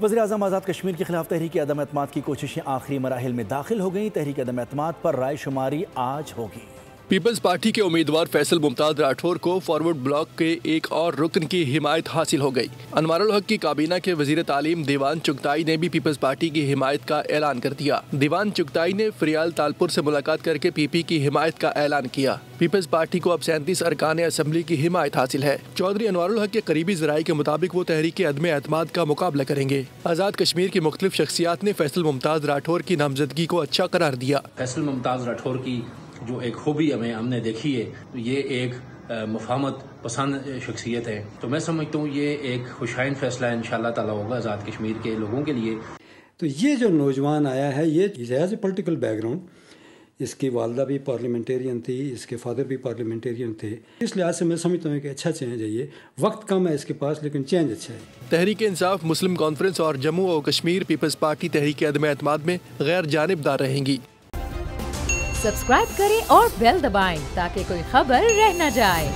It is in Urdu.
وزیراعظم آزاد کشمیر کے خلاف تحریک عدم اعتماد کی کوششیں آخری مراحل میں داخل ہو گئیں۔ تحریک عدم اعتماد پر رائے شماری آج ہوگی۔ پیپلز پارٹی کے امیدوار فیصل ممتاز راٹھور کو فارورڈ بلاک کے ایک اور رکن کی حمایت حاصل ہو گئی۔ انوار الحق کی کابینہ کے وزیر تعلیم دیوان چغتائی نے بھی پیپلز پارٹی کی حمایت کا اعلان کر دیا۔ دیوان چغتائی نے فریال تالپور سے ملاقات کر کے پی پی کی حمایت کا اعلان کیا۔ پیپلز پارٹی کو اب 37 ارکان اسمبلی کی حمایت حاصل ہے۔ چودھری انوار الحق کے قریبی ذرائع کے مطابق وہ تحریک عدم اعتماد کا مقابلہ کریں گے۔ آزاد کشمیر کی مختلف شخصیات نے فیصل ممتاز راٹھور کی نامزدگی کو اچھا قرار دیا۔ فیصل ممتاز راٹھور کی جو ایک خوبی ہم نے دیکھی ہے، یہ ایک مفاہمت پسند شخصیت ہے، تو میں سمجھتا ہوں یہ ایک خوشائن فیصلہ انشاءاللہ تعالی ہوگا آزاد کشمیر کے لوگوں کے لیے۔ تو یہ جو نوجوان آیا ہے، یہ is a political background, اس کی والدہ بھی پارلیمنٹیرین تھی، اس کے فادر بھی پارلیمنٹیرین تھے، اس لحاظ سے میں سمجھتا ہوں کہ اچھا چینج ہے۔ یہ وقت کم ہے اس کے پاس، لیکن چینج اچھا ہے۔ تحریک انصاف، مسلم کانفرنس اور جموں و کشمیر پیپلز پارٹی تحریک عدم اعتماد میں غیر جانبدار رہیں گی۔ سبسکرائب کریں اور بیل دبائیں تاکہ کوئی خبر رہ نہ جائے۔